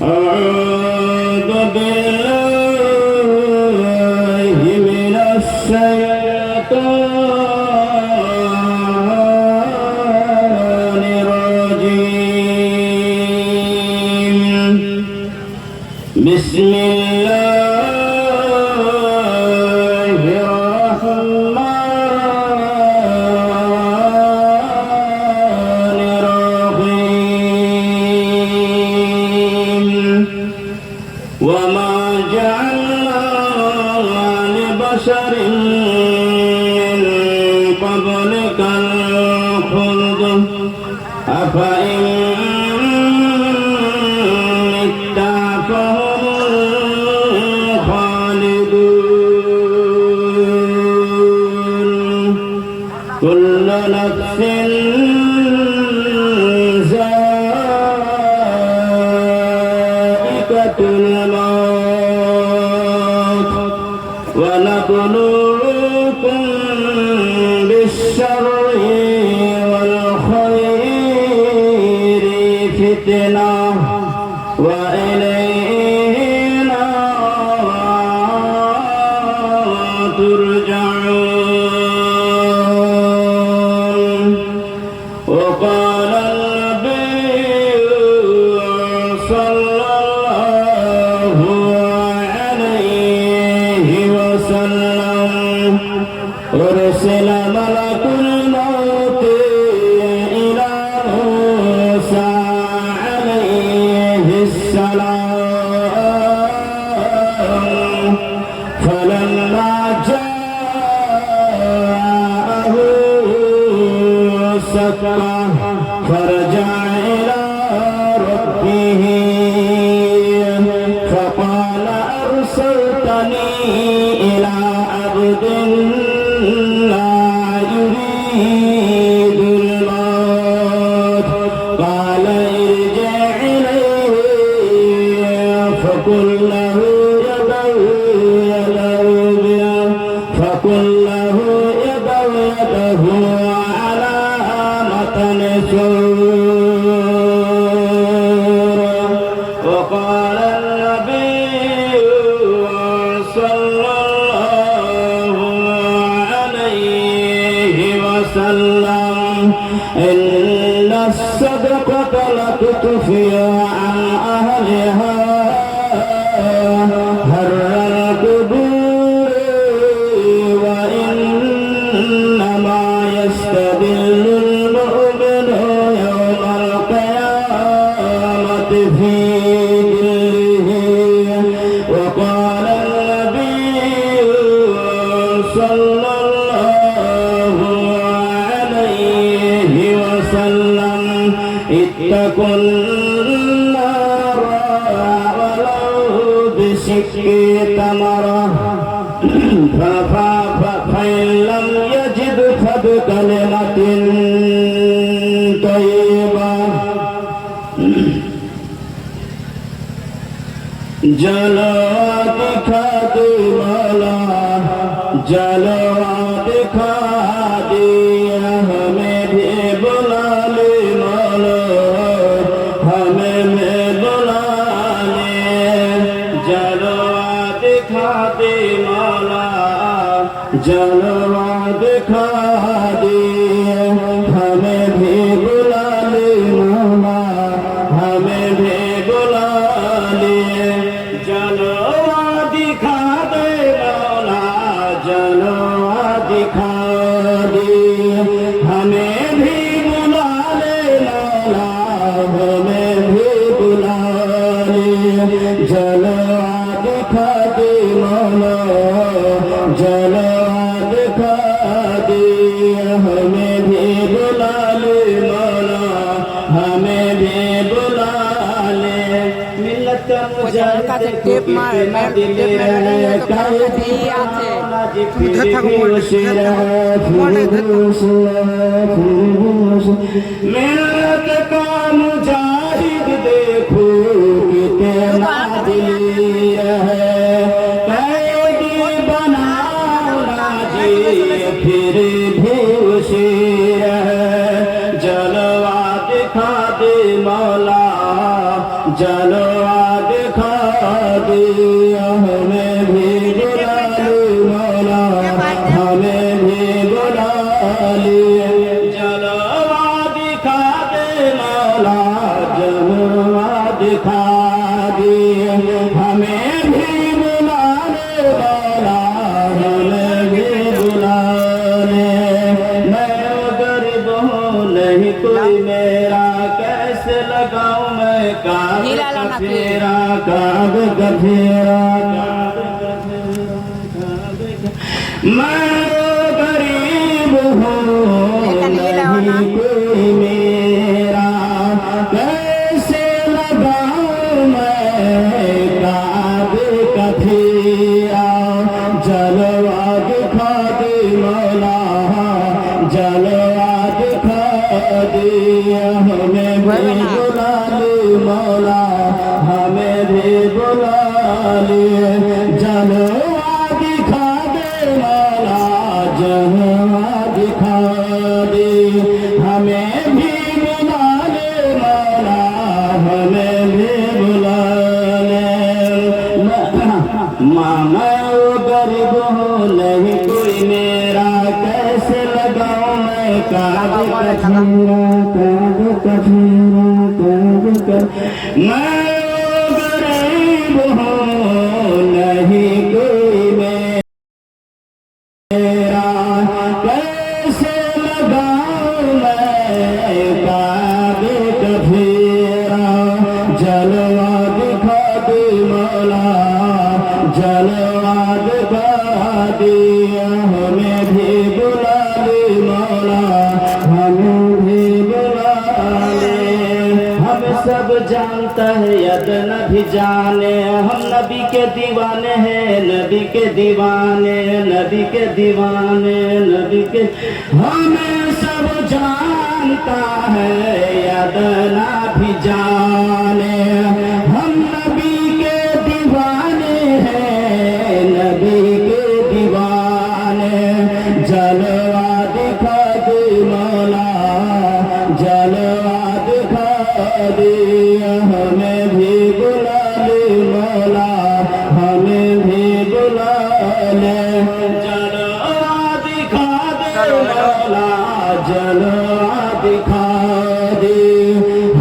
أعوذ بالله من الشيطان الرجيم بسم الله الرحمن الرحيم وما جعلنا لبشر من قبلك الخلد أفإن مت فهم الخالدون كل نفس ذائقة الموت ونبلوكم بالشر والخير فتنة وإلينا ترجعون وقال النبي صلى الله عليه وسلم أرسل ملك الموت إلى موسى عليه السلام فلما جاءه سكره فرجع إلى ربه فقال أرسلتني إلى عبد لا يريد الموت قال ارجع إليه فقل له يده على متن سور وقال النبي صلى الله عليه وسلم إن الصدقة لتطفئ عن أهلها هر القبور وإنما يستدل المؤمن يوم القيامة في دله وقال النبي صلى الله عليه وسلم اتقوا النار ولو بشق تمرة فإن لم يجد فبكلمة طيبة जलवा दिखा दे मौला जलवा दिखा दे हमें भी बुला ले मौला हमें भी बुला ले जलवा दिखा दे मौला जलवा दिखा दे हमें भी बुला ले मौला हमें भी बुला ले जलवा दिखा दे मौला जलवा दिखा दे हमें भी बुला ले मौला हमें भी बुला ले जलवा दिखा दे मौला जलवा दिखा दे हमें भी बुला ले मौला हमें भी बुला ले मिल्लत কাছে টেপ মারে টেপ মেরে তো কাছে দিয়ে আছে তুমি থাকো मिल्लत का मुजाहिद देखो कितना दिल है कैदी बनाना जी फिर भी उसे जलवा दिखा दे मौला जलवा दिखा दिया हमें भी बुला ली मौला हमें भी बुला लिए जलवा दिखा दे मौला जलवा दिखा दिए हमें भी बुला ले मौला हमें भी बुला ले मैं गरीब हूँ नहीं कोई मेरा कैसे लगाऊं मैं काग कफेरा काग कफेरा मैं गरीब हूँ नहीं कोई मेरा कैसे लगाऊं मैं काग कफेरा जलवा दिखा दे मौला जलवा दिखा दे हमें भी बुला ले मौला हमें भी बुला ले जलवा दिखा दे मौला जलवा दिखा दे हमें भी बुला ले मौला हमें भी बुला ले मामा वो गरीब हो नहीं कोई मेरा कैसे लगाऊं मैं काग कफीरा काग कफीरा काग कर मैं वो गरीब हूँ नहीं कोई मेरा कैसे लगाऊं मैं काग कफीरा जलवा दिखा दे मौला जलवा दिखा दे हमें भी बुला ले मौला हमें भी बुला ले हम सब जानता है यद न भी जाने हम नबी के दीवाने हैं नबी के दीवाने नबी के दीवाने नबी के हमें सब जानता है यद न भी जाने हम नबी के दीवाने हैं नबी के दीवाने जलवा दिखा दे मौला जलवा दिखा दे हमें भी बुला ले मौला हमें भी बुला ले जलवा दिखा दे मौला जलवा दिखा दे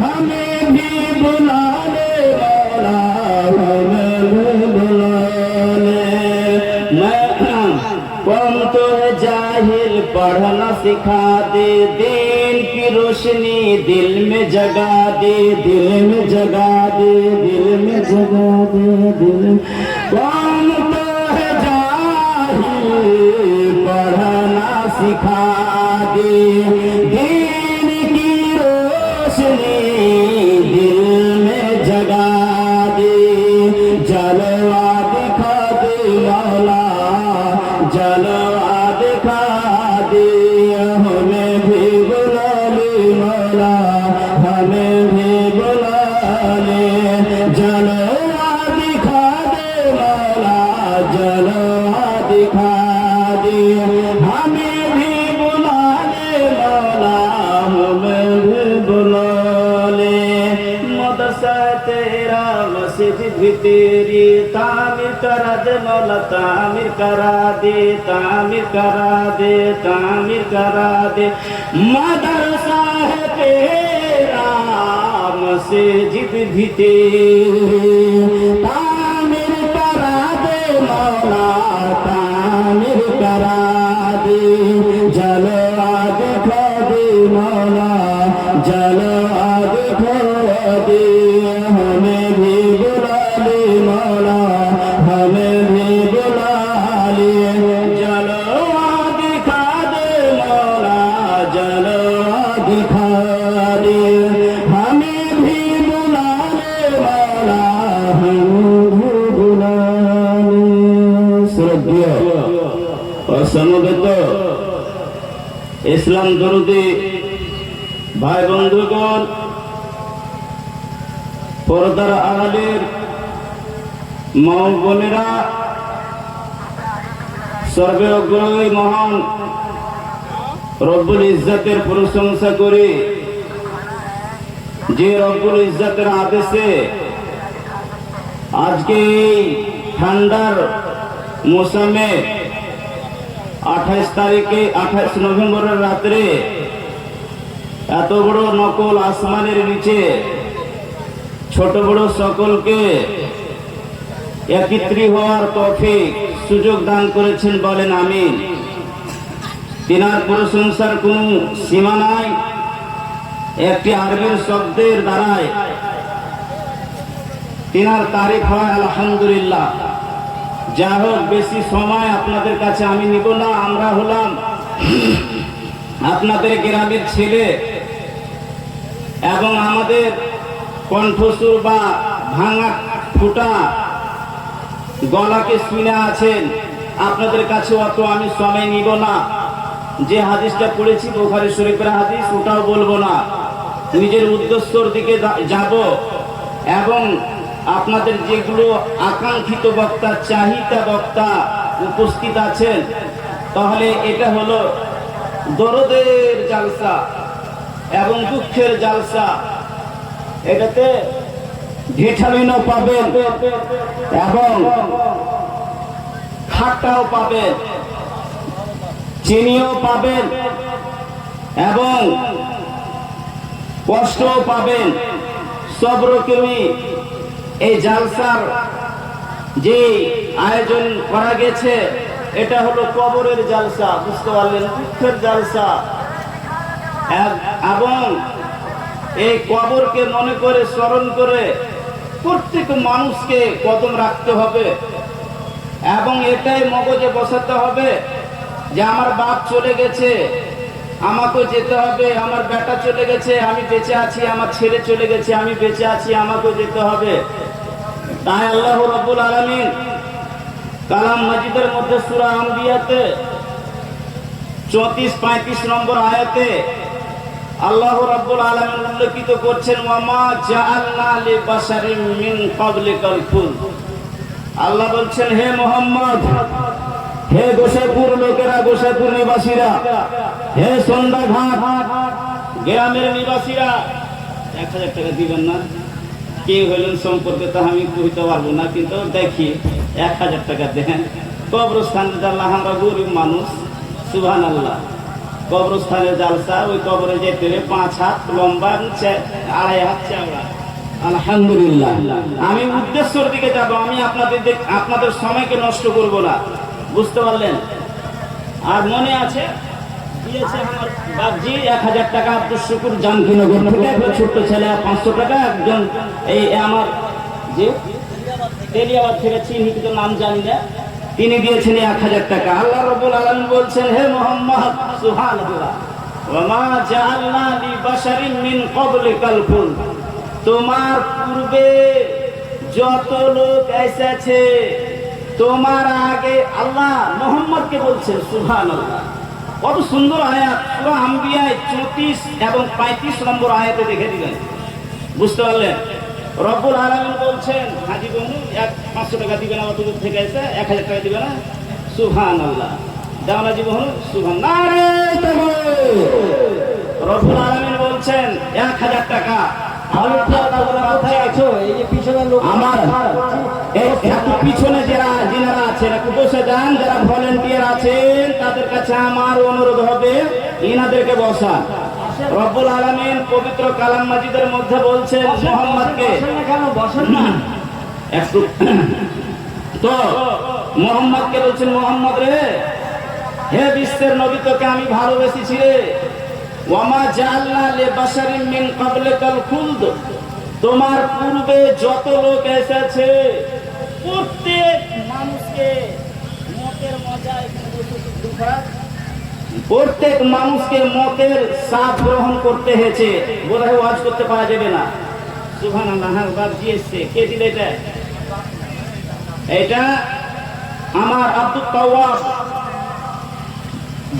हमें भी बुला ले मौला हमें भी बुला ले मैं कौन तो है जाहिल पढ़ना सिखा दे दिन की रोशनी दिल में जगा दे दिल में जगा दे दिल में जगा दे दिल कौन तो है जाहिल पढ़ना सिखा दे दिन की रोशनी दिल में जगा दे जलवा दिखा दे मौला जलवा दिखा दे हमें भी बुला ले मौला हमें भी बुला ले जलवा दिखा दे मौला जलवा दिखा दे हमें भी बुला ले मौला हमें भी बुला ले मदरसा तेरा मस्जिद भी तेरी तामीर करा दे मौला तामीर करा दे तामीर करा दे तामीर करा दे मदरसा है तेरा मस्जिद भी तेरी तामीर करा दे मौला तामीर करा दे जलवा दिखा दे मौला जलवा दिखा दे हमें भी बुला ले मौला हमें भी बुला ले जलवा दिखा दे मौला जलवा दिखा दे हमें भी बुला ले मौला हमें भी बुला ले श्रद्धेय और समवेत इस्लाम दरुदी भाई बंधुगण পর্দার আড়ালের মা বোনেরা সর্বগ্রহী মহান রব্বুল ইজ্জতের প্রশংসা করি যে রব্বুল ইজ্জতের আদেশে আজকে এই ঠান্ডার মৌসুমে 28 নভেম্বরের রাত্রে এত বড় নকল আসমানের নিচে ছোট বড় সকলকে একত্রিত হওয়ার তৌফিক সুযোগ দান করেছেন, বলেন আমিন। তিনার প্রশংসার কোনো সীমা নাই। একটি আরবির শব্দের দ্বারায় তিনার তারিফ হয় আলহামদুলিল্লাহ। যা হোক, বেশি সময় আপনাদের কাছে আমি নিব না। আমরা হলাম আপনাদের গ্রামের ছেলে এবং আমাদের কণ্ঠসুর বা ভাঙা ফুটা গলাকে শুনে আছেন, আপনাদের কাছে অত আমি সময় নিব না। যে হাদিসটা পড়েছি বুখারী শরীফের হাদিস, ওটাও বলবো না। নিজের উদ্দেশ্যর দিকে যাব এবং আপনাদের যেগুলো আকাঙ্ক্ষিত বক্তা, চাহিদা বক্তা উপস্থিত আছেন, তাহলে এটা হলো দরদের জালসা এবং দুঃখের জালসা। এটাতে ভিটামিনও পাবেন এবং খাট্টাও পাবেন, চিনিও পাবেন এবং কষ্টও পাবেন, সব রকমই। এই জালসার যে আয়োজন করা গেছে, এটা হলো কবরের জালসা, বুঝতে পারলেন, দুঃখের জালসা। এবং এই কবরকে মনে করে, স্মরণ করে প্রত্যেক মানুষকে কদম রাখতে হবে এবং এটাই মগজে বসাতে হবে যে আমার বাপ চলে গেছে, আমাকেও যেতে হবে। আমার বেটা চলে গেছে, আমি বেঁচে আছি। আমার ছেলে চলে গেছে, আমি বেঁচে আছি, আমাকেও যেতে হবে। তাই আল্লাহ রাব্বুল আলামিন কালাম মাজিদের মধ্যে সূরা আম্বিয়াতে 34-35 নম্বর আয়াতে আল্লাহ রাব্বুল আলামিন উল্লেখিত করছেন, ওয়ামা জাআলনা লিবাশারিন মিন ক্বাবলিকাল খুলদ। আল্লাহ বলছেন, হে মুহাম্মদ, হে গোসাইপুর লোকেরা, গোসাইপুর নিবাসীরা, হে সন্ধ্যাঘাট গ্রামের নিবাসীরা, 1000 টাকা দিবেন না? কে হইলেন সম্পর্কে তো আমি কইতে পারবো না, কিন্তু দেখি 1000 টাকা দেন। কবরস্থানে জানলা, আমরা গরিব মানুষ, সুবহানাল্লাহ। কবরস্থানের জালসা, ওই কবরে যেতে 5 হাত লম্বা, 2.5 হাত চওড়া। আলহামদুলিল্লাহ, আমি উদ্দেশ্যের দিকে যাব। আমি আপনাদের সময়কে নষ্ট করব না, বুঝতে পারলেন? আর মনে আছে দিয়েছে আমার বাপজি 1000 টাকা, আব্দুল শুকুর জানকীনগর থেকে, ছোট্ট ছেলে 500 টাকা, একজন এই আমার যে তেলিয়াবাদ থেকে চিনি, কিন্তু নাম জানি না, তিনি দিয়েছেন 1000 টাকা। আল্লাহ রাব্বুল আলামিন বলছেন, হে মুহাম্মদ, সুবহানাল্লাহ, ওয়ামা জাআলনা লিবাশারিন মিন ক্বাবলিকাল খুলদ। তোমার পূর্বে যত লোক এসেছে, তোমার আগে, আল্লাহ মুহাম্মদকে বলছেন, সুবহানাল্লাহ। কত সুন্দর আয়াত, সূরা আম্বিয়া 34 এবং 35 নম্বর আয়াতে দেখে দিলেন, বুঝতে পারলেন? রব্বুল আলামিন বলছেন, হাজি বন্ধু 500 টাকা দিবেন, আমার দূর থেকে এসে 1000 টাকা দিবে না? সুবহানাল্লাহ। দাও না জীবন, সুবহানাল্লাহ। রব্বুল আলামিন বলছেন 1000 টাকা। আমার পিছনে যারা আছেন একটু বসে যান, যারা ভলেন্টিয়ার আছেন তাদের কাছে আমার অনুরোধ হবে, ইনাদেরকে বসান। রব্বুল আলামিন পবিত্র কালাম মাজিদের মধ্যে বলছেন মুহাম্মদকে, একটু তো মুহাম্মদকে বলছেন, মুহাম্মদ রে, হে বিশ্বের নবী, তোকে আমি ভালোবেসেছি রে। ওয়ামা জাআলনা লিবাশারিন মিন ক্বাবলিকাল খুলদ। তোমার পূর্বে যত লোক এসেছে, প্রত্যেক মানুষকে মতের মজায়, প্রত্যেক মানুষকে মতের স্বাদ গ্রহণ করতে হয়েছে। বোধহয় ওয়াজ করতে পারা যাবে না। সুবহানাল্লাহ। বাপজি এসছে, কে দিল এটা? এটা আমার আব্দুল তাওয়াব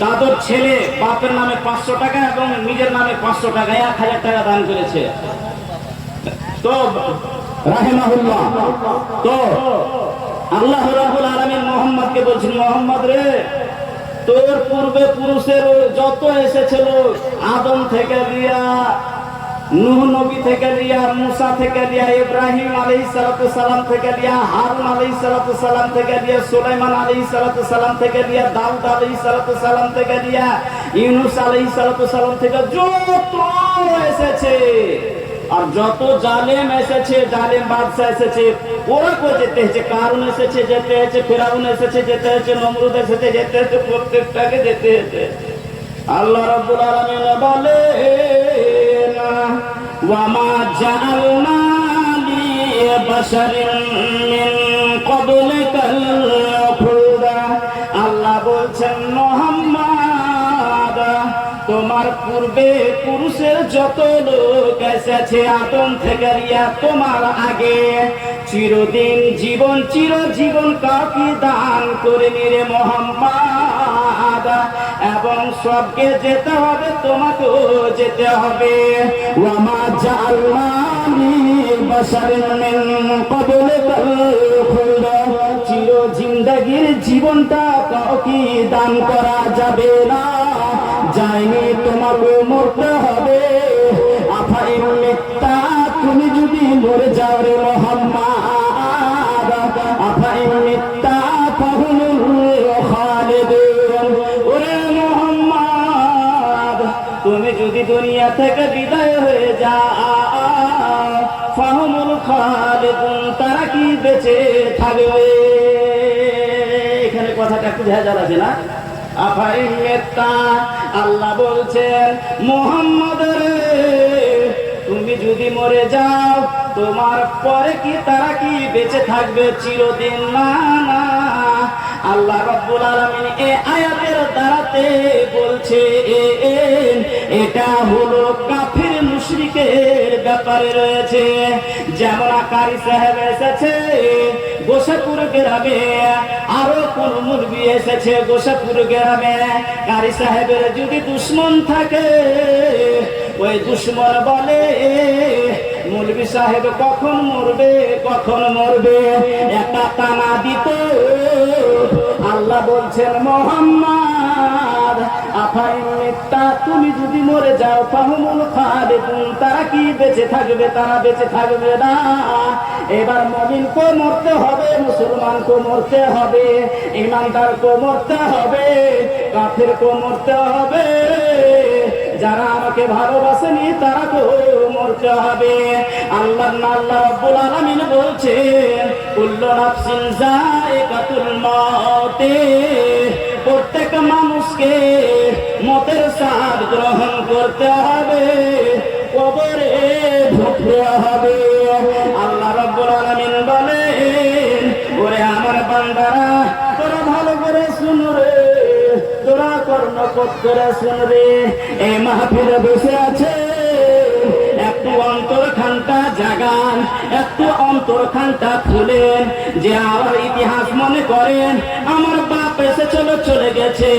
দাদর ছেলে, বাপের নামে 500 টাকা এবং নিজের নামে 500 টাকা, 1000 টাকা দান করেছে। তো রাহিমাহুল্লাহ, তো আল্লাহ রাব্বুল আলামিন মুহাম্মদকে বলছেন, মুহাম্মদ রে, তোর পূর্বে পুরুষের যত এসেছিল, আদম থেকে দিয়া নূহ নবী থেকে লিয়া, মুসা থেকে লিয়া, ইব্রাহিম আলাইহিস সালাতু সালাম থেকে লিয়া, হারুন আলাইহিস সালাতু সালাম থেকে লিয়া, সুলাইমান আলাইহিস সালাতু সালাম থেকে লিয়া, দাউদ আলাইহিস সালাতু সালাম থেকে লিয়া, ইউনূস আলাইহিস সালাতু সালাম থেকে যত এসেছে আর যত জালেম এসেছে, জালেম বাদশা এসেছে, ওরা কই যেতে হয়েছে? কারুন এসেছে, যেতে হয়েছে, ফিরাউন এসেছে, যেতে হয়েছে, নমরুদ এসেছে, যেতে হয়েছে, প্রত্যেকটাকে যেতে হয়েছে। আল্লাহ রাব্বুল আলামিন বলেন, ওয়া মা জাআলনা লিবাশারিন মিন ক্বাবলিকাল খুলদা। আল্লাহ বলছেন, মুহাম্মদ, তোমার পূর্বে পুরুষের যত লোক এসেছে আদম থেকে রিয়া, তোমার আগে চিরদিন জীবন, চিরজীবন কাউকে দান করেনি রে মুহাম্মদ। এবং সবকে যেতে হবে, তোমাকেও যেতে হবে। ওয়া মা জাআলনা লিবাশারিন মিন ক্বাবলিকাল খুলদা। চির জিন্দেগীর জীবনটা কাউকে দান করা যাবে না, যায়নি, তোমাকে মরতে হবে। আফাইন মিত্তা, তুমি যদি মরে যাও রে মুহাম্মদ, আফাইন মিত্তা ফাহুমুল খালিদুন। ওরে মুহাম্মদ, তুমি যদি দুনিয়া থেকে বিদায় হয়ে যাও, ফাহুমুল খালিদুন, তারা কি বেঁচে থাকবে? এখানে কথাটা একটু ভেজাল আছে না? আল্লাহ বলছেন, মুহাম্মদ রে, তুমি যদি মরে যাও, তোমার পরে কি তারা কি বেঁচে থাকবে চিরদিন? না না। আল্লাহ রাব্বুল আলামিন এই আয়াতের দ্বারাতে বলছে, এটা হলো কাফির মুশরিকের ব্যাপারে রয়েছে। যেমন কারি সাহেব এসেছে গোসাপুর গ্রামে, আরো কোন মুরবি এসেছে গোসাপুর গ্রামে। কারি সাহেবের যদি দুশ্মন থাকে, ওই দুশ্মন বলে মৌলভী সাহেব কখন মরবে, কখন মরবে, একটা টানা দিত। আল্লাহ বলছেন, মুহাম্মদ, আফাইন মিত্তা, তুমি যদি মরে যাও, ফাহুমুল খালিদুন, তারা কি বেঁচে থাকবে? তারা বেঁচে থাকবে না। এবার মুমিনকে মরতে হবে, মুসলমানকে মরতে হবে, ইমানদারকে মরতে হবে, কাফিরকে মরতে হবে, যারা আমাকে ভালোবাসেনি তারাকেও মরতে হবে। আল্লাহ রাব্বুল আলামিন বলছেন, কুল্লু নাফসিন যায়িকাতুল মাউত, প্রত্যেক মানুষকে মতের স্বাদ গ্রহণ করতে হবে, কবরে ঢুকতে হবে। আল্লাহ রাব্বুল আলামিন বলেন, ওরে আমার বান্দারা, তোরা ভালো করে শুন রে, তোরা কর্ণপাত করে শুন রে। এই মাহফিলে বসে আছে, একটু অন্তরখানটা জাগান, একটু অন্তরখানটা খুলেন, যে আমার ইতিহাস মনে করেন, আমার বাপ এসেছিল চলে গেছে,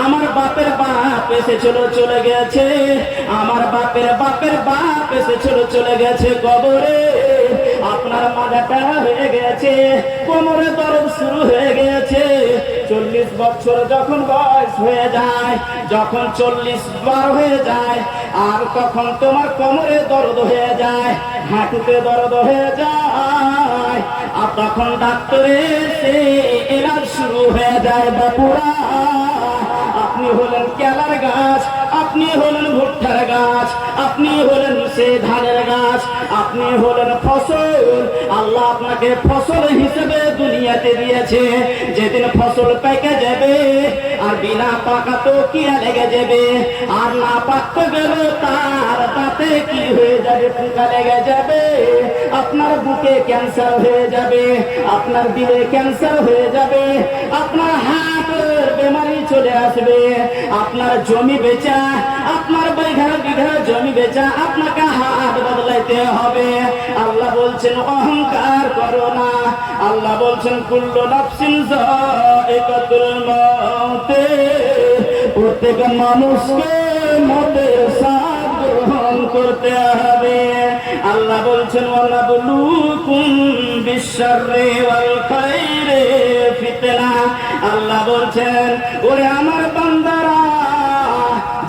আমার বাপের বাপ এসেছিল চলে গেছে, আমার বাপের বাপের বাপ এসেছিল চলে গেছে কবরে। আপনার মাথা প্যারা হয়ে গেছে, কোমরে দরদ শুরু হয়ে গেছে। 40 বছর যখন বয়স হয়ে যায়, যখন 40 বার হয়ে যায়, আর তখন তোমার কোমরে দরদ হয়ে যায়, হাঁটুতে দরদ হয়ে যায়, আর তখন ডাক্তারের সে এলাজ শুরু হয়ে যায়। বাপুরা, আপনি হলেন কেলার গাছ, আপনি হলেন ভুট্টার গাছ, আপনি হলেন সে ধানের গাছ, আপনি হলেন ফসল। আল্লাহ আপনাকে ফসল হিসেবে দুনিয়াতে দিয়েছে। যেদিন ফসল পেকে যাবে, আর বিনা পাকা তো কিয়া লেগে যাবে, আর না পাকতে গেল তার তাতে কি হয়ে যাবে? পোকা লেগে যাবে, আপনার বুকে ক্যান্সার হয়ে যাবে, আপনার দিলে ক্যান্সার হয়ে যাবে, আপনার হার্টের বেমারি চলে আসবে, আপনার জমি বেচা, আপনার বিঘা বিঘা জমি বেচা, আপনাকে হাত বদলাইতে হবে। আল্লাহ বলছেন, অহংকার করো না। আল্লাহ বলছেন, কুল্লু নাফসিন যায়িকাতুল মাউত, প্রত্যেক মানুষকে মতের স্বাদ গ্রহণ করতে হবে। আল্লাহ বলছেন, ওয়ানাবলুকুম বিশ-শাররি ওয়াল খাইরি ফিতনা। আল্লাহ বলছেন, ওরে আমার বান্দারা,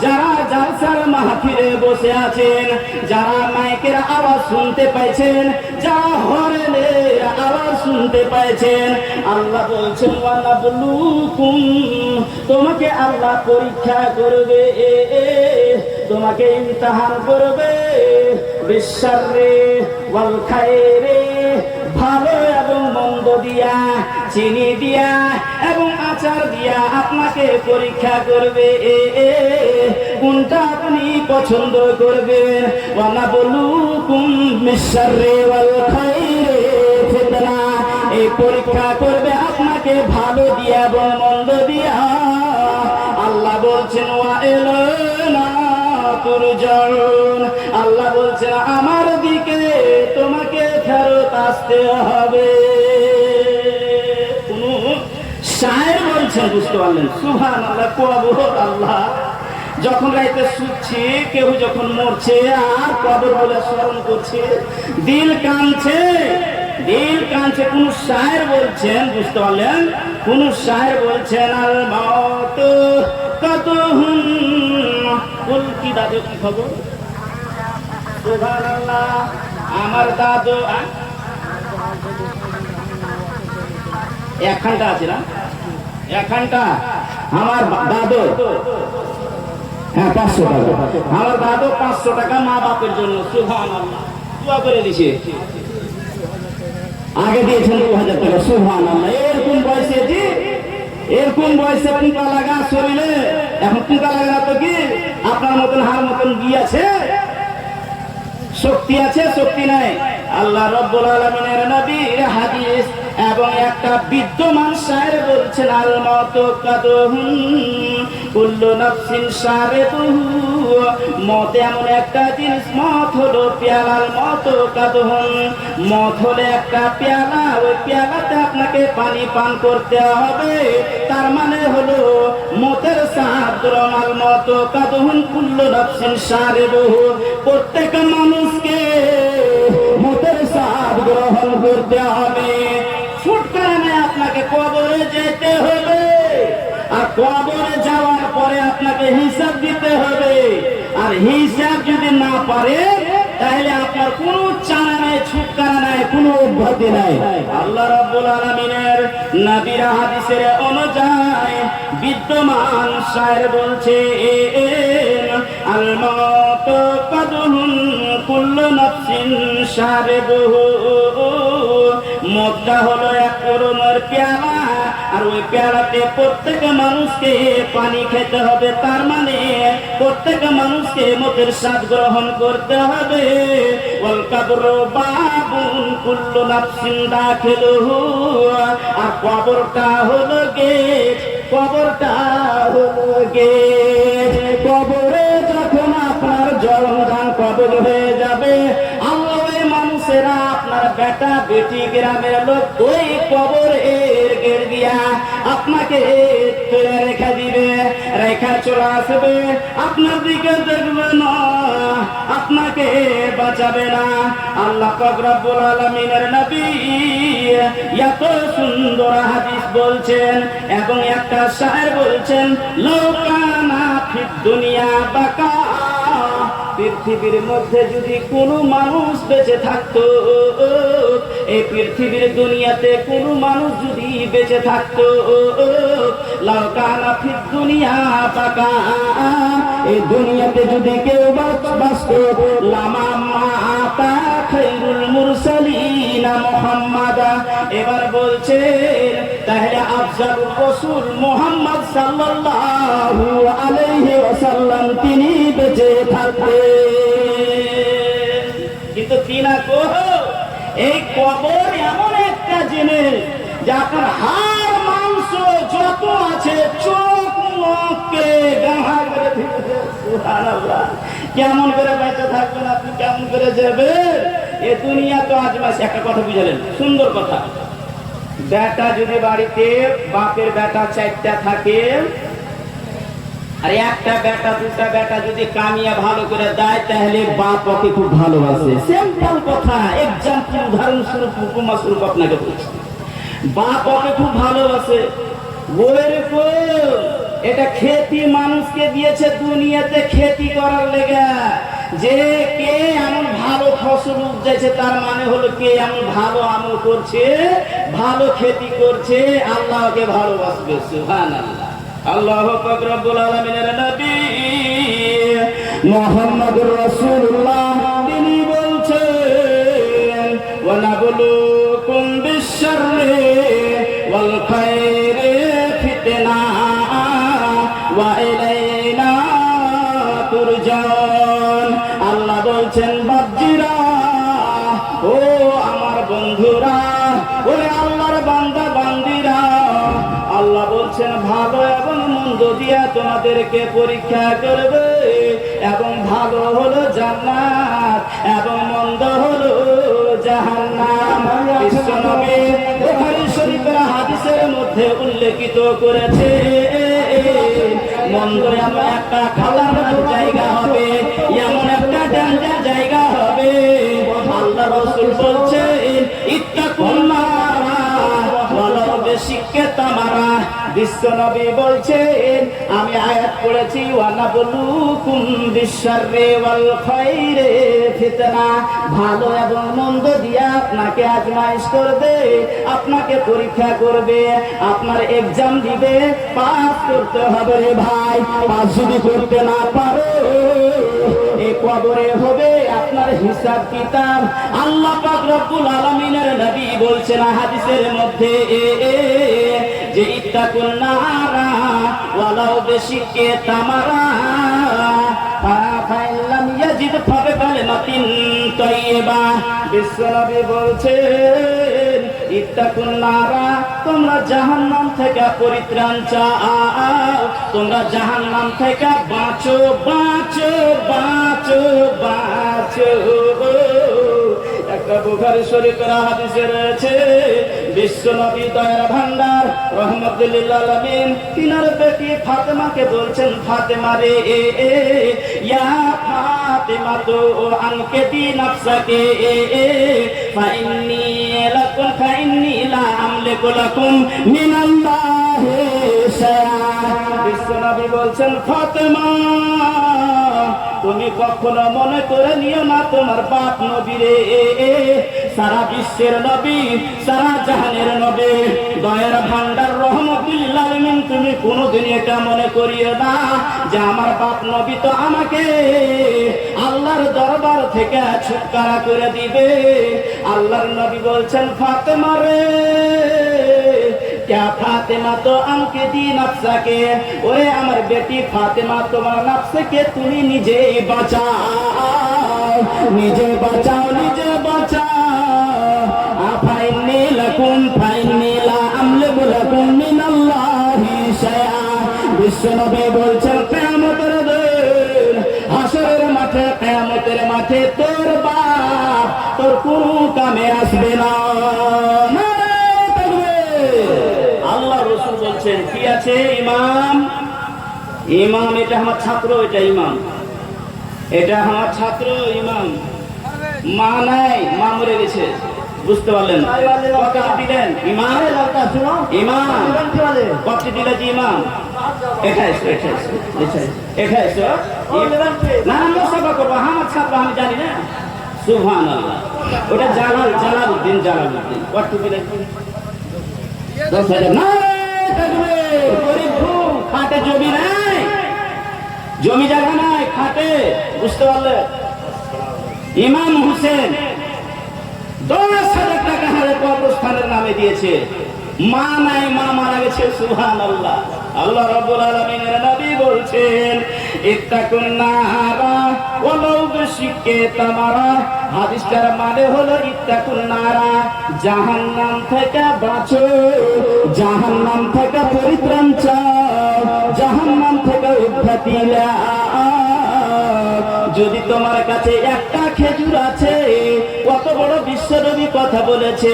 যারা জালসার মাহফিলে বসে আছেন, যারা মাইকের আওয়াজ শুনতে পাইছেন, যারা হরেনের আওয়াজ শুনতে পাইছেন, আল্লাহ বলছেন ওয়ানাবলুকুম, তোমাকে আল্লাহ পরীক্ষা করবে, তোমাকে ইমতিহান করবে, বিশাররে ওয়াল খায়রে, ভালো এবং মন্দ দিয়া, চিনি দিয়া এবং আচার দিয়া আপনাকে পরীক্ষা করবে, কোনটা আপনি পছন্দ করবেন। ওয়ানাবলুকুম বিশাররি ওয়াল খায়রি ফিতনা, এই পরীক্ষা করবে আপনাকে ভালো দিয়া এবং মন্দ দিয়া। আল্লাহ বলছেন ওয়া ইলানা তুরজাউন, আল্লাহ বলছেন আমার দিকে তোমাকে ফেরত আসতে হবে। কোন শায়ের বলছেন, বুঝতে পারলেন? সুবহানাল্লাহ, কবর আল্লাহ যখন রাইতে শুচ্ছি, কেউ যখন মরছে আর কবর বলে স্মরণ করছে, দিল কাঁদছে, দিল কাঁদছে। কোন শায়ের বলছেন, বুঝতে পারলেন? কোন শায়ের বলছেন আল মাউত কাতুহুম, বল কি দাদু, কি খবর? সুবহানাল্লাহ, আমার দাদু একখানটা আছে না, একখানটা আমার দাদু, হ্যাঁ 500 টাকা, আমার দাদু 500 টাকা মা বাপের জন্য সুবহানাল্লাহ দোয়া করে দিছে। আগে দিয়েছেন 2000 টাকা, সুবহানাল্লাহ। এরকম বয়সে জি, এরকম বয়সে টিকা লাগা শরীরে, এখন টিকা লাগা তো কি আপনার মতন হার মতন গিয়েছে, শক্তি আছে, শক্তি নাই। আল্লাহ রাব্বুল আলামিনের নবীর হাদিস এবং একটা বিদ্যমান শায়ের বলছেন আল মাউতু কাদুহুম কুল্লু নাফসিন শারিতুহু, মত এমন একটা জিনিস, মত হলো পেয়ালার মতো কাদুহুম, মত হলো একটা পেয়ালা, ওই পেয়ালাতে আপনাকে পানি পান করতে হবে। তার মানে হলো মতের স্বাদ গ্রহণ, আল মাউতু কাদুহুম কুল্লু নাফসিন শারিবুহু, প্রত্যেক মানুষকে মতের স্বাদ গ্রহণ করতে হবে। ছুটকারা নেই, আপনাকে কবরে যেতে হবে, আর কবরে যাওয়ার পরে আপনাকে হিসাব দিতে হবে। আর হিসাব যদি না পারে তাহলে আপনার কোনো চারা নাই, ছুটকারা নাই, কোনো অব্যাহতি নাই। আল্লাহ রাব্বুল আলামিনের নবীর হাদিসের অনুযায়ী বিদ্যমান শায়ের বলছে আল মাউতু কাদুহুম কুল্লু নাফসিন শারিবুহু, মদটা হলো এক করুণের পেয়ালা, আর ওই পেয়ালাতে প্রত্যেক মানুষকে পানি খেতে হবে। তার মানে প্রত্যেক মানুষকে মতের স্বাদ গ্রহণ করতে হবে। ওয়াল কবরু বাবুন কুল্লু নাফসিন দাখিলুহু, আর কবরটা হলো গেট, কবরটা হলো গেট। কবরে যখন আপনার জলদান কবর হয়ে যাবে, আল্লাহ ওই মানুষেরা, আপনার বেটা বেটি গ্রামের লোক, ওই কবরের গেট দিয়া আপনাকে তুলে রেখে দিবে, রেখা চলে আসবে, আপনার দিকে দেখবে না, আপনাকে বাঁচাবে না। আল্লাহ পাক রব্বুল আলামিনের নবী এত সুন্দর হাদিস বলছেন এবং একটা শায়ের বলছেন লাউকানা ফিদ দুনিয়া বাকা, পৃথিবীর মধ্যে যদি কোনো মানুষ বেঁচে থাকতো, এই পৃথিবীর দুনিয়াতে কোনো মানুষ যদি বেঁচে থাকতো, লাউকানা ফিদ দুনিয়া বাকা, এই দুনিয়াতে যদি কেউ বাঁচতো, লামা মাতা খায়রুল মুরসালিনা মুহাম্মাদা। এবার বলছেন তাহলে আফজালুর রাসূল মুহাম্মদ সাল্লাল্লাহু আলাইহি ওয়াসাল্লাম তিনি বেঁচে থাকতেন, কিন্তু তিনা কো এই কবর এমন একটা জিনিস যে আপনার হাড় মাংস যত আছে, চোখ মুখকে গাঁহা করে দিবে। সুবহানাল্লাহ, কেমন করে বেঁচে থাকবেন আপনি, কেমন করে যাবেন? এ দুনিয়া তো আজমাইশ। একটা কথা বুঝালেন, সুন্দর কথা। বেটা যদি বাড়িতে বাপের বেটা 4টা থাকে, আর একটা বেটা দুটা বেটা যদি কামিয়া ভালো করে দেয়, তাহলে বাপ ওকে খুব ভালোবাসে। সিম্পল কথা, এক্সাম্পল, উদাহরণস্বরূপ, উপমা স্বরূপ আপনাকে বলছি। বাপ ওকে খুব ভালোবাসে, বউয়ের এটা খেতি মানুষকে দিয়েছে দুনিয়াতে খেতি করার লেগে, যে কে এমন ভালো ফসল উপজাইছে তার মানে হলো কে এমন ভালো আমল করছে, ভালো খেতি করছে, আল্লাহকে ভালোবাসবে। সুবহানাল্লাহ। আল্লাহু পাক রব্বুল আলামিনের নবী মুহাম্মদুর রাসূলুল্লাহ তিনি বলছেন ওয়া নাবলুকুম বিশ-শাররি ওয়াল খায়রি ফিতনা ওয়া ইলাইনা তুরজাউন। আল্লাহ বলছেন বাপজিরা, ও আমার বন্ধুরা, ওরে আল্লাহর বান্দা বান্দিরা, আল্লাহ বলছেন ভালো এবং মন্দ দিয়া তোমাদেরকে পরীক্ষা করবে, এবং ভালো হলো জান্নাত এবং মন্দ হলো জাহান্নাম। বিশ্বনবী বুখারী শরীফের হাদিসের মধ্যে উল্লেখিত করেছে, মন্দ এমন একটা খালার জায়গা হবে, এমন একটা ডেঞ্জার জায়গা হবে, আল্লাহ রাসূল বলছেন ইত্তাকুল্লাহ ওয়ালাউ বিশিক্কাতামারা। বিশ্বনবী বলছেন আমি আয়াত পড়েছি ওয়া নাবলুকুম বিশ-শাররি ওয়াল খায়রি ফিতনা, ভালো এবং মন্দ দিয়া আপনাকে আজমাইশ করবে, আপনাকে পরীক্ষা করবে, আপনার এক্সাম দিবে, পাস করতে হবে রে ভাই। পাস যদি করতে না পারো এই কবরে হবে আপনার হিসাব কিতাব। আল্লাহ পাক রব্বুল আলামিনের নবী বলছেন হাদিসের মধ্যে যে ইত্তাকুন নারা ওয়ালাউ বিশিক্কাতামারা ফাইল্লাম ইয়াজিদ ফাবিকালিমাতিন তাইয়্যিবা। বিশ্বনবী বলছেন ইত্তাকুন নারা, তোমরা জাহান্নাম থেকে পরিত্রাণ চাও, তোমরা জাহান্নাম থেকে বাঁচো বাঁচো বাঁচো বাঁচো। একটা বুখারী শরীফের হাদিসে রয়েছে বিশ্বনবী দয়ার ভান্ডার রহমাতুল লিল আলামিন তিনার বেটি ফাতেমাকে বলছেন, ফাতেমা রে ইয়া ফাতেমা তো আনকেতি নাফসাকে ফাইন্নি লা আমলিকু লাকুম মিনাল্লাহি শাইআ। বিশ্বনবী বলছেন ফাতেমা তুমি কখনো মনে করে নিও না তোমার বাপ নবী রে, সারা বিশ্বের নবী, সারা জাহানের নবী, দয়ার ভান্ডার রহমাতুল লিল আলামিন, তুমি কোনোদিন এটা মনে করিও না যে আমার বাপ নবী তো আমাকে আল্লাহর দরবার থেকে ছুটকারা করে দিবে। আল্লাহর নবী বলছেন ফাতেমা রে ফাতেমা তো আমাকে দি নফসাকে, ওরে আমার বেটি ফাতেমা তোমার নফসকে তুমি নিজে বাঁচাও, নিজে বাঁচাও, নিজে বাঁচাও। আফাইন্নি লাকুম ফাইন্নি লা আমলিকু লাকুম মিনাল্লাহি শাইআ। বিশ্বনবী বলছেন কিয়ামতের দিন হাসরের মাঠে, কিয়ামতের মাঠে তোর বাপ তোর কোনো কামে আসবে না। আল্লাহ রাসূল বলছেন কি আছে ইমাম, ইমাম এটা আমার ছাত্র, এটা ইমাম, এটা আমার ছাত্র ইমাম। মা নাই, মা মরে গেছে, বুঝতে পারলেন? কত দিলেন ইমাম? ইমাম কত দিলে যে ইমাম? এটা এসো, এটা এসো, এটা এসো। না না মোসাফা করবো, আমার ছাত্র আমি জানি না। সুবহানাল্লাহ। ওটা জালালউদ্দিন, জালালউদ্দিন কত দিলেন? 10,000 না থাকবে, গরিব খুব, খাটে জমি নাই, জমি জায়গা নাই, খাটে, বুঝতে পারলে? ইমাম হোসেন 10,000 টাকা হারে কবরস্থানের নামে দিয়েছে, মা নাই, মা মারা গেছে। সুবহানাল্লাহ। আল্লাহ রাব্বুল আলামিনের নবী বলছেন ইত্তাকুন নারা ওয়ালাউ বিশিক্কাতামারা। হাদিসটার মানে হলো ইত্তাকুন নারা, জাহান্নাম থেকে বাঁচো, জাহান্নাম থেকে পরিত্রাণ চাও, জাহান্নাম থেকে উদ্ধাতি লাও। যদি তোমার কাছে একটা খেজুর আছে, কত বড় বিশ্বনবী কথা বলেছে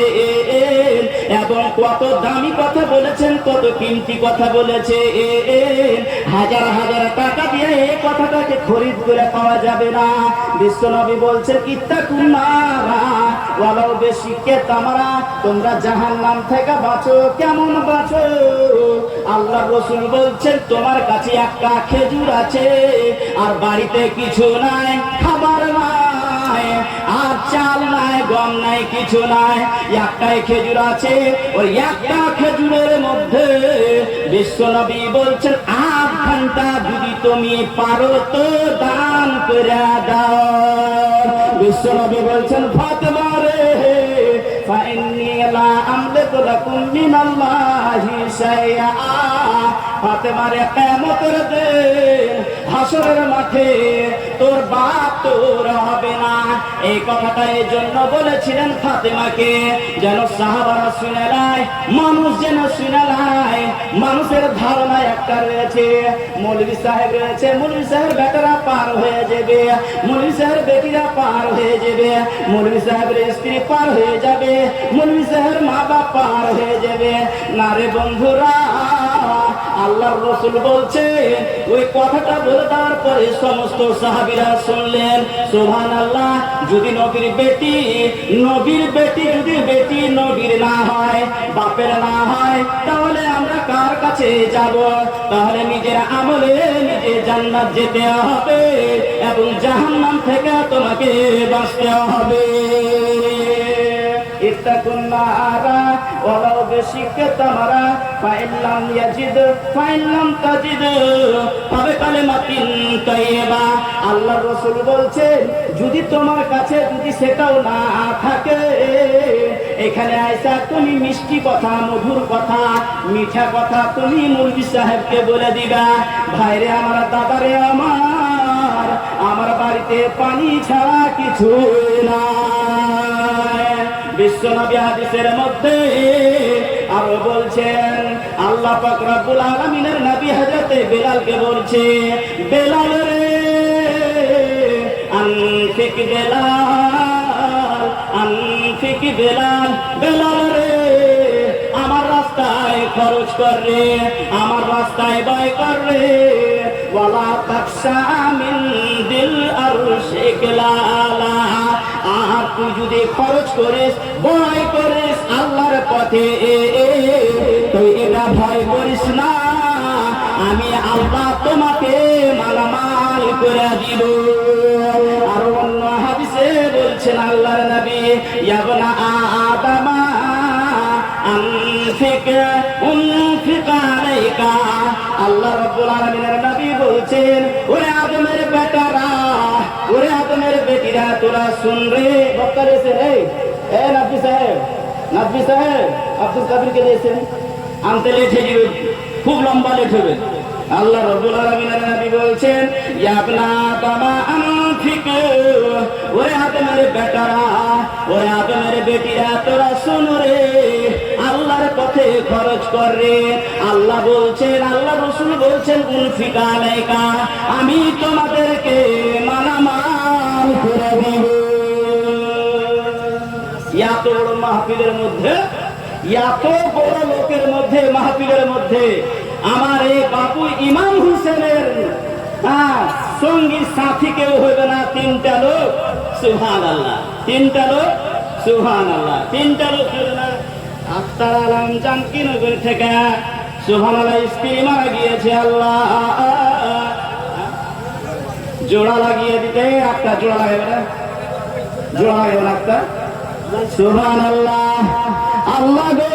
এবং কত দামি কথা বলেছেন, কত কিমতি কথা বলেছে, হাজার হাজার টাকা দিয়ে এই কথাটাকে খরিদ করে পাওয়া যাবে না। বিশ্বনবী বলছেন ইত্তাকুন্নারা ওয়ালাউ বিশিক্কি তামরা, তোমরা জাহান্নাম থেকে বাঁচো। কেমন বাঁচো? আল্লাহ রাসূল বলছেন তোমার কাছে একটা খেজুর আছে আর বাড়িতে কিছু নাই, খাবার নাই, আর চাল নাই, গম নাই, কিছু নাই, একটাই খেজুর আছে। ওই একটা খেজুরের মধ্যে বিশ্বনবী বলছেন 8 ঘন্টা যদি তুমি পারো তো দান করে দাও। বিশ্বনবী বলছেন ফাতেমা রে ফাইন্নী লা আমলিকু লাকুম মিনাল্লাহি শাইআ, ফাতেমা রে কিয়ামতের দিন হাসরের মাঠে তোর বাপ তোর হবে না। এই কথাটা এই জন্য বলেছিলেন ফাতেমাকে যেন সাহাবারা শুনে নেয়, মানুষ যেন শুনে নেয়। মানুষের ধারণা একটা রয়েছে, মৌলভী সাহেব রয়েছে, মৌলভী সাহেবের বেটারা পার হয়ে যাবে, মৌলভী সাহেবের বেটিরা পার হয়ে যাবে, মৌলভী সাহেবের স্ত্রী পার হয়ে যাবে, মৌলভী সাহেবের মা বাপ পার হয়ে যাবে। না রে বন্ধুরা, আল্লাহর রাসূল বলছে ওই কথাটা বলে দেওয়ার পরে সমস্ত সাহাবীরা শুনলেন সুবহানাল্লাহ। যদি নবীর বেটি যদি বেটি নবীর না হয়, বাপের না হয়, তাহলে আমরা কার কাছে যাব? তাহলে নিজের আমলে নিজে জান্নাত যেতে হবে এবং জাহান্নাম থেকে তোমাকে বাঁচতে হবে। ইত্তাকুন্নারা ওয়ালাউ বিশিক্কি তামরা ফাইল্লাম ইয়াজিদ ফাইল্লাম তাজিদ তবে কালিমাতিন তাইয়্যিবা। আল্লাহর রাসূল বলছেন যদি তোমার কাছে যদি সেটাও না থাকে, এখানে আইসা তুমি মিষ্টি কথা, মধুর কথা, মিঠা কথা তুমি মৌলভী সাহেবকে বলে দিবা, ভাইরে আমার, দাদারে আমার বাড়িতে পানি ছাড়া কিছু নাই। বিশ্বনবী হাদিসের মধ্যে আরো বলছেন, আল্লাহ পাক রব্বুল আলামিনের নবী হযরত বেলালকে বলছে, বেলাল রে আনফিক বেলাল, আনফিক বেলাল, বেলাল রে আমার রাস্তায় খরচ কর রে, আমার রাস্তায় ব্যয় কর রে। ওয়ালা তাকশা মিন দিল আরশিক লালা, আর তুই যদি খরচ করিস, ভয় করিস আল্লাহর পথে, তুই এটা ভয় করিস না, আমি আল্লাহ তোমাকে মালামাল করে দিব। আর অন্য হাদিসে বলছেন আল্লাহর নবী, ইয়া বনা আদামা আনফিক উনফিক আলাইকা। আল্লাহ রাব্বুল আলামিনের নবী বলছেন, ওরে আদমের বেটারা, ওরে আদমের বেটিরা, তোরা শুন রে। বক্তা দিয়েছেন এ নাবি সাহেব, নাবি সাহেব আব্দুল কাদেরকে দিয়েছেন, আনতে লেট হয়ে যাবে, খুব লম্বা লেট হবে। আল্লাহ রাব্বুল আলামিনের নবী বলছেন, ইয়া ইবনা আদমা আনফিক, ওরে আদমের বেটারা, ওরে আদমের বেটিরা, তোরা শুন রে, আল্লাহর পথে খরচ কর রে। আল্লাহ বলছেন, আল্লাহ রাসূল বলছেন, উনফিক আলাইকা, আমি তোমাদেরকে মালামাল করে দিব। এত বড় মাহফিলের মধ্যে, এত বড় লোকের মধ্যে, মাহফিলের মধ্যে আমার এই বাপু ইমাম হোসেনের সঙ্গী সাথী কেউ হইবে না। 3টা লোক, সুবহানাল্লাহ, 3টা লোক, সুবহানাল্লাহ, 3টা লোক হইবে না। আখতার আলম জানকীনগর থেকে সুবহানাল্লাহ, স্ত্রী মারা গিয়েছে, আল্লাহ জোড়া লাগিয়ে দিতে, একটা জোড়া লাগাবে না, জোড়া লাগাবে না একটা, সুবহানাল্লাহ। আল্লাহ গো,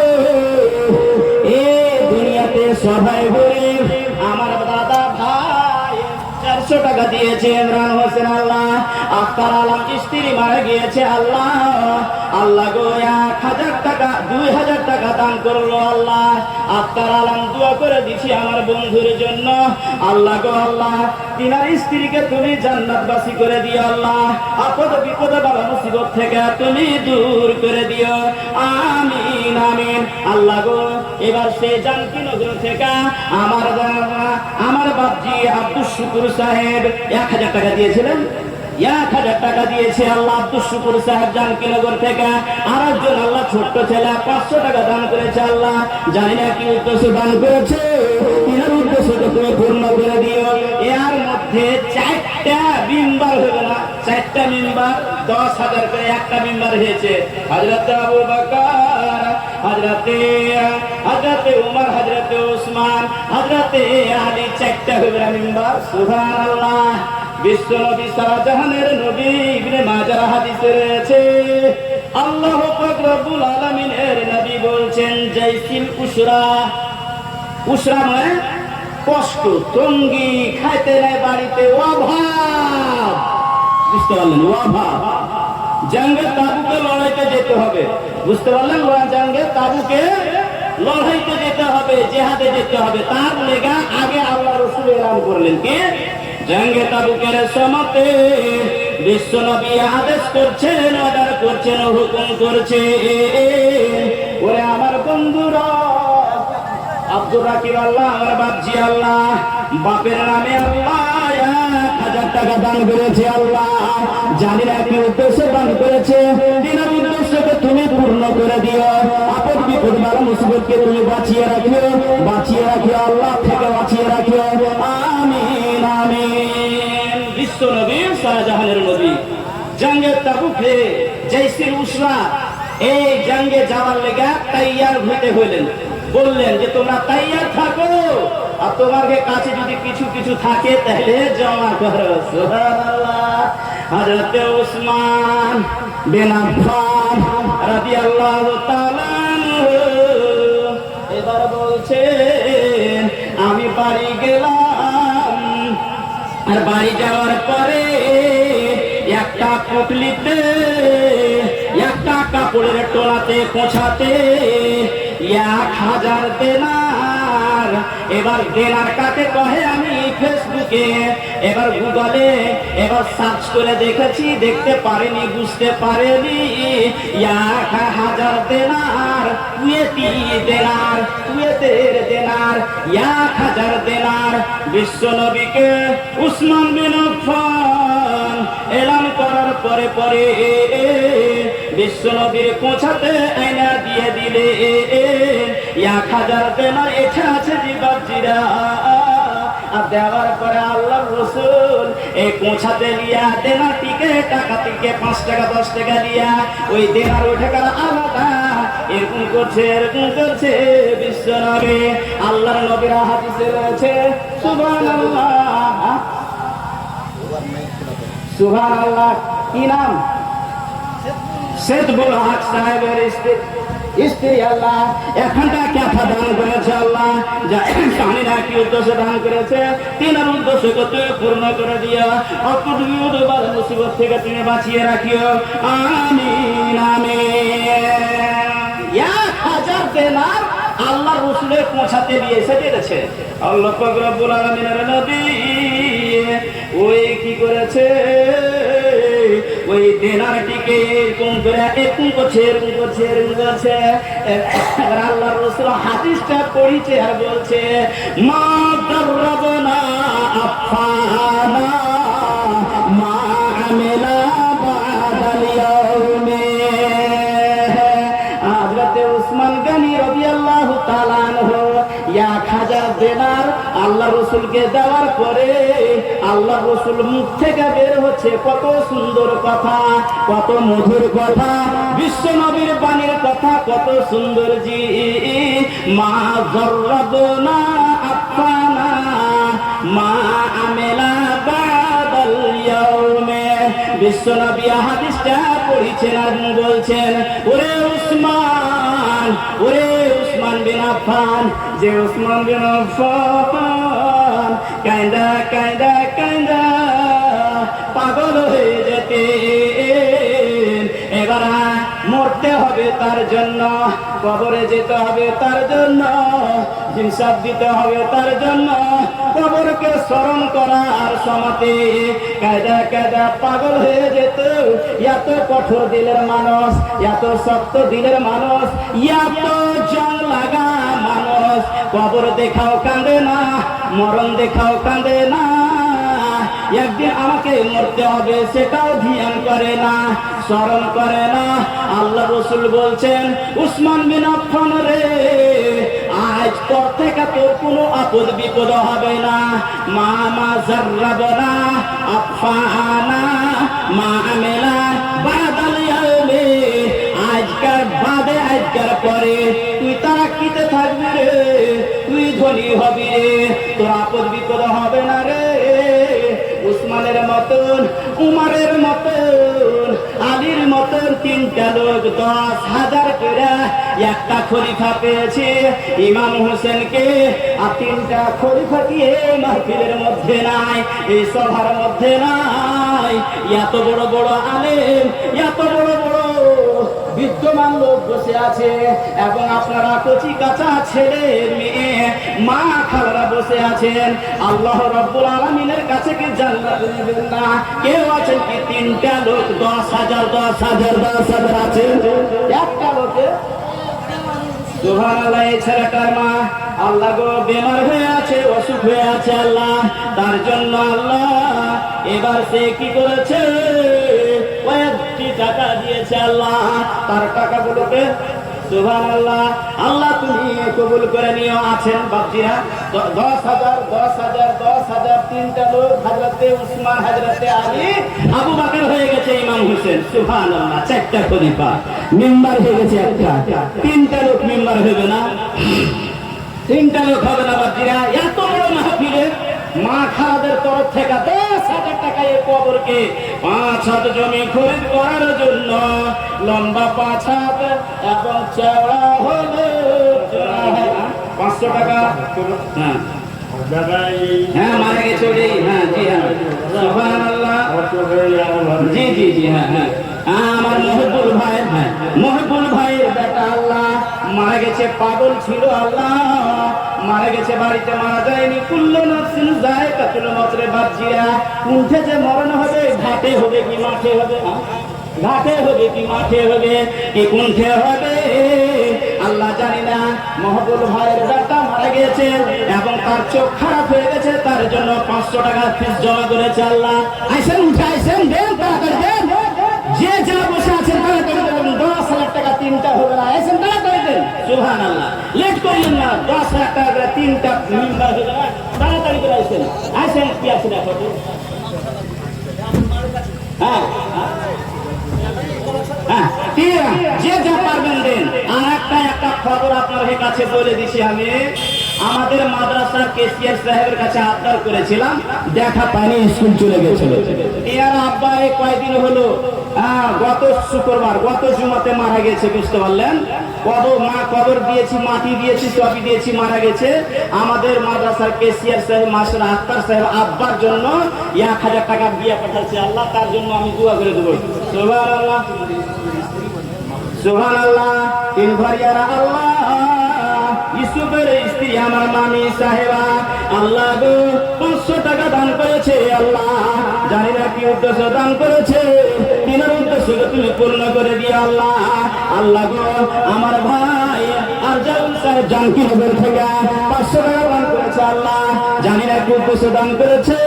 এই দুনিয়াতে সবাই গরিব, আমার দাদা ভাই 400 টাকা দিয়েছে ইমরান হোসেন, আল্লাহ আখতার আলম স্ত্রী মারা গিয়েছে, আল্লাহ আল্লাহ গো 1000 টাকা 2000 টাকা দান করলো, আল্লাহ আখতার আলম দোয়া করে দিছি আমার বন্ধুর জন্য, আল্লাহ গো আল্লাহ তিনার স্ত্রীকে তুমি জান্নাতবাসী করে দিও, আল্লাহ আপদ বিপদ বালা মুসিবত থেকে তুমি দূর করে দিও, আমিন আমিন। আল্লাহ গো এবার সে জানকীনগর থেকে আমার বাপজি আব্দুল শুকুর সাহেব 1000 টাকা দিয়েছিলেন, 1000 টাকা দিয়েছে আল্লাহ আব্দুল শুকুর সাহেব জানকীনগর থেকে। আর একজন আল্লাহ ছোট্ট ছেলে 500 টাকা দান করে করেছে আল্লাহ, জানি না কি উদ্দেশ্য দান করেছে, তিনার উদ্দেশ্যটা তুমি পূর্ণ করে দিও। এর মধ্যে 4টা মিম্বার হবে না, 4টা মিম্বার 10,000 করে একটা মিম্বার হয়েছে। হযরতে আবু বকর, হযরতে উমর, হযরতে ওসমান, হযরতে আলী, 4টা হবে না মিম্বার। সুবহানাল্লাহ। বিশ্ব নবী সারা জাহানের নবী, ইবনে মাজাহ হাদিসে রয়েছে, আল্লাহ পাক রব্বুল আলামিনের নবী বলছেন, জাইসিল উসরা, উসরা মানে কষ্ট, তঙ্গি, খাইতে নাই বাড়িতে, অভাব, বুঝতে পারলেন, অভাব। জঙ্গে তাবুকে লড়াইতে যেতে হবে, বুঝতে পারলেন, জঙ্গে তাবুকে লড়াইতে যেতে হবে, জিহাদে যেতে হবে। তার লেগা আগে আল্লাহ রাসূল এলান করলেন কি জঙ্গে তাবুকের সময়তে বিশ্ব নবী আদেশ করছেন, অর্ডার করছেন, হুকুম করছে, ওরে আমার বন্ধুরা, আব্দুর রাকিব আল্লাহ, আমার বাপজি আল্লাহ, বাপের নামে আল্লাহ 1,000 টাকা দান করেছে আল্লাহ, জানি না কি উদ্দেশ্যে দান করেছে, দিনের উদ্দেশ্যকে তুমি পূর্ণ করে দিও, আপদ বিপদ বালা মুসিবতকে তুমি বাঁচিয়ে রাখিও, বাঁচিয়ে রাখিও, আল্লাহ থেকে বাঁচিয়ে রাখিও, আমিন আমিন। বিশ্ব নবী শাহজাহানের নবী জঙ্গে তাবুকে জাইসিল উসরা, এই জঙ্গে যাওয়ার লেগা তৈয়ার হতে হইলেন, বললেন যে তোমরা তৈয়ার থাকো, আর তোমাদের কাছে যদি কিছু কিছু থাকে তাহলে জমা করো। সুবহানাল্লাহ। হযরতে ওসমান বিন আফফান রাদিয়াল্লাহু তাআলা এবার বলছেন, আমি বাড়ি গেলাম, আর বাড়ি যাওয়ার পরে একটা পুটলিতে, একটা কাপড়ের টোলাতে পৌঁছাতে 1,000 দেনার। এবার দেনার কাকে কহে আমি ফেসবুকে, এবার গুগলে এবার সার্চ করে দেখেছি, দেখতে পারিনি, বুঝতে পারিনি, 1,000 দেনার, কুয়েতি দেনার, কুয়েতের দেনার, 1,000 দেনার। বিশ্ব নবীকে উসমান বিন আফফান এলান করার পরে পরে বিশ্ব নবীর পৌঁছাতে আয়না দিয়ে দিলে 1,000 দেনার। এটা আছে জিবাবজিরা, আর দেওয়ার পরে আল্লাহর রাসূল এই পৌঁছাতে লিয়া দেনাটিকে টাকা থেকে 5 টাকা 10 টাকা লিয়া ওই দেনার ওই টাকার আলাদা এরকম করছে, এরকম করছে বিশ্ব নবী। আল্লাহর নবীর হাদিসে রয়েছে, সুবহানাল্লাহ, সুবহানাল্লাহ। কি নাম? সেদবুল হক সাহেবের স্ত্রী আল্লাহ 1,000 টাকা দান করেছে আল্লাহ, জানি না কি উদ্দেশ্যে দান করেছে, তিনার উদ্দেশ্যকে তুমি পূর্ণ করে দিও, অকুদুবার মুসিবত থেকে তুমি বাঁচিয়ে রাখিও, আমিন আমিন। 1,000 দেনার আল্লাহ রাসূলের পৌঁছাতে দিয়ে এসে দিয়েছে। আল্লাহ পাক রব্বুল আলামিনের নবী ওই কি করেছে, ওই দেনারটিকে এরকম করে এরকম করছে, এরকম করছে, এরকম করছে। আল্লাহ রাসূল হাদিসটা পড়িছে আর বলছে, মা দাররাবনা আফানা মা আমিলা বাদাল ইয়াউমে। হযরতে ওসমান গনি রাদিয়াল্লাহু তাআলা আনহু 1,000 দেনার আল্লাহ রাসূলকে দেওয়ার পরে আল্লাহ রাসূল মুখ থেকে বের হচ্ছে কত সুন্দর কথা, কত মধুর কথা, বিশ্ব নবীর বাণীর কথা কত সুন্দর। জি মা জররাবনা আফানা মা আমিলা বাদাল ইয়াউমে। বিশ্ব নবী হাদিসটা পড়িছেন আর বলছেন, ওরে উসমান, ওরে উসমান বিন আফফান, যে উসমান বিন আফফান কাঁদা কাঁদা কাঁদা পাগল হয়ে যেতে, এবার মরতে হবে তার জন্য, কবরে যেতে হবে তার জন্য, হিসাব দিতে হবে তার জন্য, কবরকে স্মরণ করার সময়তে কায়দা কায়দা পাগল হয়ে যেত। এত কঠোর দিলের মানুষ, এত শক্ত দিলের মানুষ, এত জং লাগা মানুষ, কবর দেখাও কাঁদে না, মরণ দেখাও কাঁদে না, একদিন আমাকে মরতে হবে সেটাও ধ্যান করে না, স্মরণ করে না। আল্লাহ রাসূল বলছেন, উসমান বিন আফফান রে পর থেকে তোর কোনো আপদ বিপদ হবে না। মা মা জাররাবনা আফানা মা আমেলা বাদাল ইয়াউমি, আজকার বাদে আজকার পরে তুই তারাক্কিতে থাকবি রে, তুই ধনী হবি রে, তোর আপদ বিপদ হবে না রে। উসমানের মতন, উমারের মতন, আলীর মতন তিনটা লোক 10,000 করে একটা খলিফা পেয়েছে ইমাম হোসেনকে, আর তিনটা খলিফা কি এই মাহফিলের মধ্যে নাই, এই সভার মধ্যে নাই। এত বড় বড় আলেম, এত বড় বড় বিদ্যমান লোক বসে আছে, এবং আপনারা কচি কাঁচা ছেলে মেয়ে মা খালারা বসে আছেন। আল্লাহ রাব্বুল আলামিনের কাছে কি জান্নাত নেবেন না? কেউ আছেন কি তিনটা লোক 10,000 আছে? একটা লোকে সুবহানাল্লাহ। এই ছেলেটার মা আল্লাহ গো বেমার হয়ে আছে, অসুখ হয়ে আছে আল্লাহ, তার জন্য আল্লাহ এবার সে কি করেছে, কয়েকটি টাকা দিয়েছে আল্লাহ। তার টাকাগুলোকে সুবহানাল্লাহ আল্লাহ তুমি কবুল করে নিও। আছেন বাপজিরা 10,000 তিনটা লোক, হযরতে উসমান, হযরতে আলী, আবু বকর হয়ে গেছে ইমাম হোসেন। সুবহানাল্লাহ, চারটা খলিফা, মেম্বার হয়ে গেছে একটা। তিনটা লোক মেম্বার হবে না? তিনটা লোক হবে না বাপজিরা? এত বড় মাহফিলে মা খালাদের তরফ থেকে 10,000 টাকা এই কবরকে 5 হাত জমি খরিদ করার জন্য, লম্বা 5 হাত এবং চওড়া হলো 500 টাকা। হ্যাঁ মারা গেছে ওই, হ্যাঁ জি হ্যাঁ সুবহানাল্লাহ, জি জি জি হ্যাঁ হ্যাঁ আমার মহিবুল ভাই, হ্যাঁ মহিবুল ভাইয়ের বেটা আল্লাহ মারা গেছে, পাগল ছিল আল্লাহ, মারা গেছে, বাড়িতে মারা যায়নি। কুল্লু নাফসিন যায়কাতুল মউত রে বাপজিরা, উঠে যে মরণ হবে, ঘাটে হবে কি মাঠে হবে? ঘাটে হবে কি মাঠে হবে, কি কুণ্ঠে হবে আল্লাহ জানি না। মহবুল ভাইয়ের বেটা মারা গেছে এবং তার চোখ খারাপ হয়ে গেছে, তার জন্য 500 টাকা ফিস জমা করেছে আল্লাহ। আইসেন উঠে আইসেন, দেন তাড়াতাড়ি দেন, যে যা বসে আছেন তাড়াতাড়ি দেন। 10,000 টাকা তিনটা হবে না, আইসেন তাড়াতাড়ি দেন। সুবহানাল্লাহ, লেট করিয়েন না। 10,000 টাকা করে তিনটা মেম্বার হয়ে যাবে, তাড়াতাড়ি করে আইসেন। আইসেন কি আছে দেখো। হ্যাঁ যে যা পারবেন দেন। আর একটা খবর আপনার কাছে বলে দিছি আমি, আমাদের মাদ্রাসার কেসিয়ার সাহেবের কাছে আবদার করেছিলাম, দেখা পানি, স্কুল চলে গেছিল। এর আব্বা এই কয়েকদিন হলো, গত শুক্রবার, গত জুমাতে মারা গেছে, বুঝতে পারলেন? কবর দিয়েছি, মাটি দিয়েছি, সবই দিয়েছি, মারা গেছে। আমাদের মাদ্রাসার কেসিয়ার সাহেব মাস্টার আক্তার সাহেব আব্বার জন্য 1,000 টাকা দিয়ে পাঠাচ্ছে আল্লাহ, তার জন্য আমি দোয়া করে দেবো। সুবহানাল্লাহ সুবহানাল্লাহ। তিন ভাইয়ারা আল্লাহ, ইউসুফের স্ত্রী আমার মামি সাহেবা আল্লাহ গো 500 টাকা দান করেছে আল্লাহ, জানি না কি উদ্দেশ্য দান করেছে, তিনার উদ্দেশ্যকে তুমি পূর্ণ করে দিও আল্লাহ। আল্লাহ গো আমার ভাই আরজাউল সাহেব জানকিনগর থেকে 500 টাকা দান করেছে আল্লাহ, জানি না কি উদ্দেশ্য দান করেছে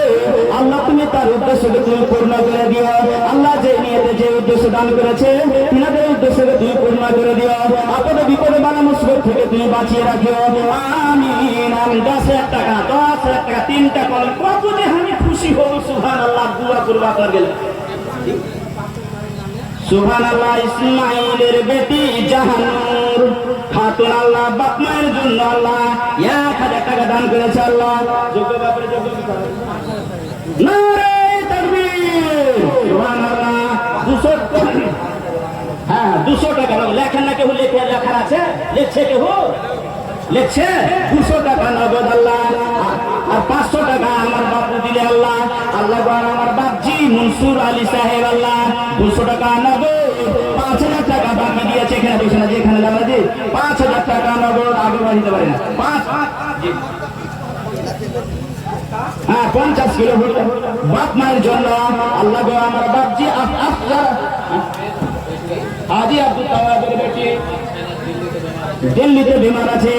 আল্লাহ, তুমি তার উদ্দেশ্যকে তুমি পূর্ণ করে দিও আল্লাহ। যে নিয়তে যে উদ্দেশ্য দান করেছে তিনাদের উদ্দেশ্যকে তুমি পূর্ণ করে দিও, আপদ বিপদে বালা মুসিবত থেকে তুমি বাঁচিয়ে রাখিও, আমিন। 10,000 টাকা, 10,000 টাকা তিনটা কল, কত যে আমি খুশি হব। সুবহানাল্লাহ, দোয়া করব আপনার গেলে। সুবহানাল্লাহ। ইসমাইলের বেটি জাহানুর খাতুন আল্লাহ বাপ মায়ের জন্য আল্লাহ 1,000 টাকা দান করেছে আল্লাহ। যোগ্য বাপের যোগ্য নারে তাকবীর। সুবহানাল্লাহ। 200 টাকা লেখেন না, কেউ লেখার আছে, লিখছে কেউ, লিখছে 200 টাকা নগদ আল্লাহ। আর 500 টাকা আমার বাপু দিলে আল্লাহ। আল্লাহ আমার বাপজি মনসুর আলী সাহেব আল্লাহ 200 টাকা নগদ, 5,000 টাকা বাকি দিয়েছে। এখানে বসে না, যেখানে আমরা যে 5,000 টাকা নগদ আগে বাড়িতে পারি না। 50 কিলো বাপ মায়ের জন্য আল্লাহ গো আমার বাপজি হাজি আব্দুল তাওয়াবের বেটি দিল্লিতে বিমার আছে,